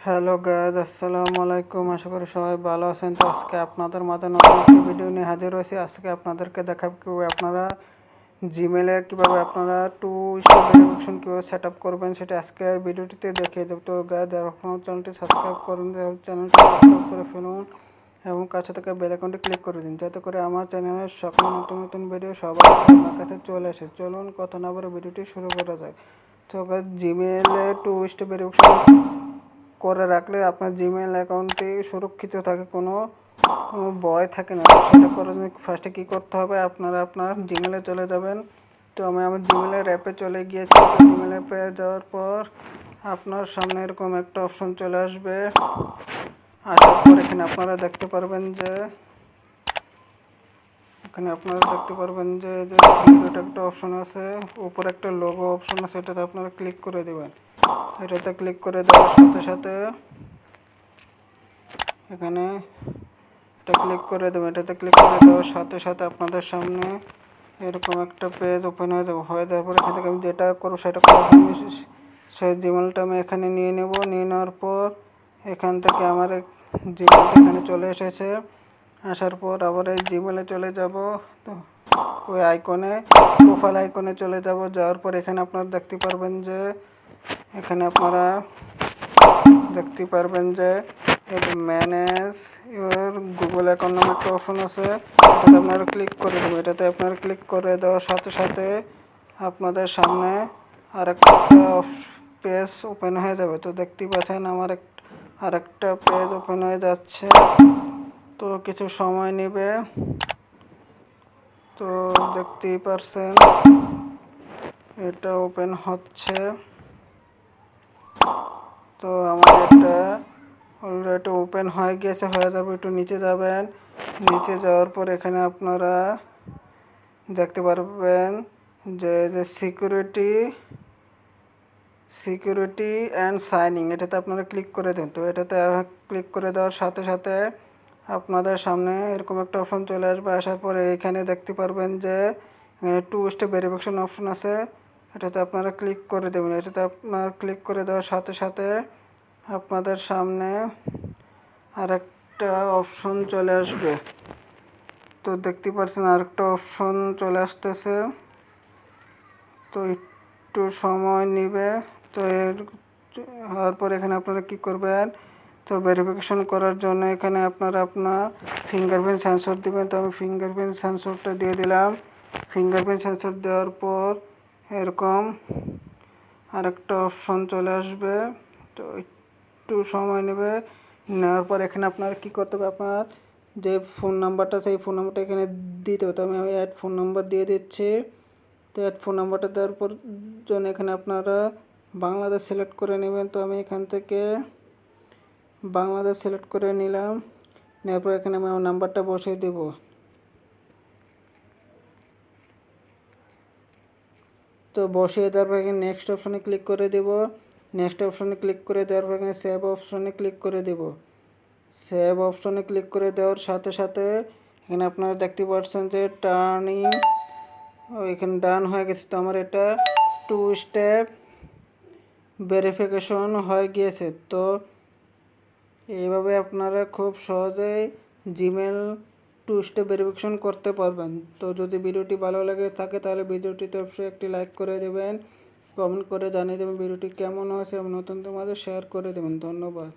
Hello guys, আসসালামু আলাইকুম। আশা করি সবাই ভালো আছেন। তো আজকে আপনাদের মাঝে নতুন একটি ভিডিও নিয়ে হাজির হয়েছি। আজকে আপনাদেরকে দেখাবো কীভাবে আপনারা জিমেলে কীভাবে আপনারা টু স্টেপ ভেরিফিকেশন কীভাবে সেট আপ করবেন, সেটা আজকের ভিডিওটিতে দেখিয়ে দেবো। তো গাইজ, যারা আপনার চ্যানেলটি সাবস্ক্রাইব করুন, চ্যানেলটি সাবস্ক্রাইব করে ফেলুন এবং কাছে থেকে বেল আইকনটি ক্লিক করে দিন, যাতে করে আমার চ্যানেলের সকল নতুন নতুন ভিডিও সবার আগে আপনার কাছে চলে আসে। চলুন কথা না বলে ভিডিওটি শুরু করা যায়। তো গাইজ, জিমেলে টু স্টেপ ভেরিফিকেশন করে রাখলে আপনার জিমেল অ্যাকাউন্টটি সুরক্ষিত থাকে, কোনো ভয় থাকে না। তো সেটা করার জন্য ফার্স্টে কী করতে হবে, আপনারা আপনার জিমেলে চলে যাবেন। তো আমি আমার জিমেলের অ্যাপে চলে গিয়েছি। তো জিমেল অ্যাপে যাওয়ার পর আপনার সামনে এরকম একটা অপশন চলে আসবে। আসার পর এখানে আপনারা দেখতে পারবেন যে একটা অপশন আছে, উপরে একটা লোগো অপশন আছে, এটাতে আপনারা ক্লিক করে দেবেন। এটাতে ক্লিক করে দেওয়ার সাথে সাথে এখানে এটা ক্লিক করে দেবেন। এটাতে ক্লিক করে দেওয়ার সাথে সাথে আপনাদের সামনে এরকম একটা পেজ ওপেন হয়ে যাবে। হয়ে যাওয়ার পর এখান থেকে আমি যেটা করবো সেটা করবো, আমি সেই জিমেলটা আমি এখানে নিয়ে নেব। নিয়ে নেওয়ার পর এখান থেকে আমার জিমেলটা এখানে চলে এসেছে। আসার পর আবার এই জিমেলে চলে যাব। তো ওই আইকনে, প্রোফাইল আইকনে চলে যাব। যাওয়ার পর এখানে আপনারা দেখতে পারবেন যে ম্যানেজ ইউর গুগল অ্যাকাউন্ট নামে একটা অপশন আছে, এটাতে আপনারা ক্লিক করে দেবেন। এটাতে আপনারা ক্লিক করে দেওয়ার সাথে সাথে আপনাদের সামনে আরেকটা পেজ ওপেন হয়ে যাবে। তো দেখতেই পাচ্ছেন আমার আরেকটা পেজ ওপেন হয়ে যাচ্ছে। তো কিছু সময় নেবে। তো দেখতেই পারছেন এটা ওপেন হচ্ছে। তো আমার এটা অলরেডি ওপেন হয়ে গেছে। হয়ে যাবে, একটু নিচে যাবেন। নিচে যাওয়ার পর এখানে আপনারা দেখতে পারবেন যে সিকিউরিটি অ্যান্ড সাইনিং, এটাতে আপনারা ক্লিক করে দেন। তো এটাতে ক্লিক করে দেওয়ার সাথে সাথে আপনাদের সামনে এরকম একটা অপশন চলে আসবে। আসার পরে এখানে দেখতে পারবেন যে টু স্টেপ ভেরিফিকেশন অপশন আছে, এটাতে আপনারা ক্লিক করে দেবেন। এটাতে আপনার ক্লিক করে দেওয়ার সাথে সাথে আপনাদের সামনে আরেকটা অপশন চলে আসবে। তো দেখতে পাচ্ছেন আরেকটা অপশন চলে আসতেছে। তো একটু সময় নেবে। তো এর হওয়ার পর এখানে আপনারা কী করবেন, তো ভেরিফিকেশন করার জন্য এখানে আপনারা আপনার ফিঙ্গারপ্রিন্ট সেন্সর দেবেন। তো আমি ফিঙ্গারপ্রিন্ট সেন্সরটা দিয়ে দিলাম। ফিঙ্গারপ্রিন্ট সেন্সর দেওয়ার পর এরকম আরেকটা অপশন চলে আসবে। তো একটু সময় নেবে। নেওয়ার পর এখানে আপনারা কী করতে হবে, আপনার যে ফোন নাম্বারটা সেই ফোন নাম্বারটা এখানে দিতে হবে। তো আমি অ্যাড ফোন নাম্বার দিয়ে দিচ্ছি। তো অ্যাড ফোন নাম্বারটা দেওয়ার পর জন্য এখানে আপনারা বাংলাদেশ সিলেক্ট করে নেবেন। তো আমি এখান থেকে বাংলাদেশ সিলেক্ট করে নিলাম। নেওয়ার পর এখানে আমি আমার নাম্বারটা বসিয়ে দেব। তো বসিয়ে দেওয়ার পর এখানে নেক্সট অপশনে ক্লিক করে দেব। নেক্সট অপশনে ক্লিক করে দেওয়ার পর এখানে সেভ অপশনে ক্লিক করে দেব। সেভ অপশনে ক্লিক করে দেওয়ার সাথে সাথে এখানে আপনারা দেখতে পাচ্ছেন যে টার্নিং এখানে ডান হয়ে গেছে। তো আমার এটা টু স্টেপ ভেরিফিকেশন হয়ে গিয়েছে। তো এইভাবে আপনারা খুব সহজেই জিমেল টু স্টেপ ভেরিফিকেশন করতে পারবেন। তো যদি ভিডিওটি ভালো লাগে থাকে তাহলে ভিডিওটিতে অবশ্যই একটি লাইক করে দেবেন, কমেন্ট করে জানিয়ে দেবেন ভিডিওটি কেমন হয়েছে এবং নতুনদের মাঝে শেয়ার করে দেবেন। ধন্যবাদ।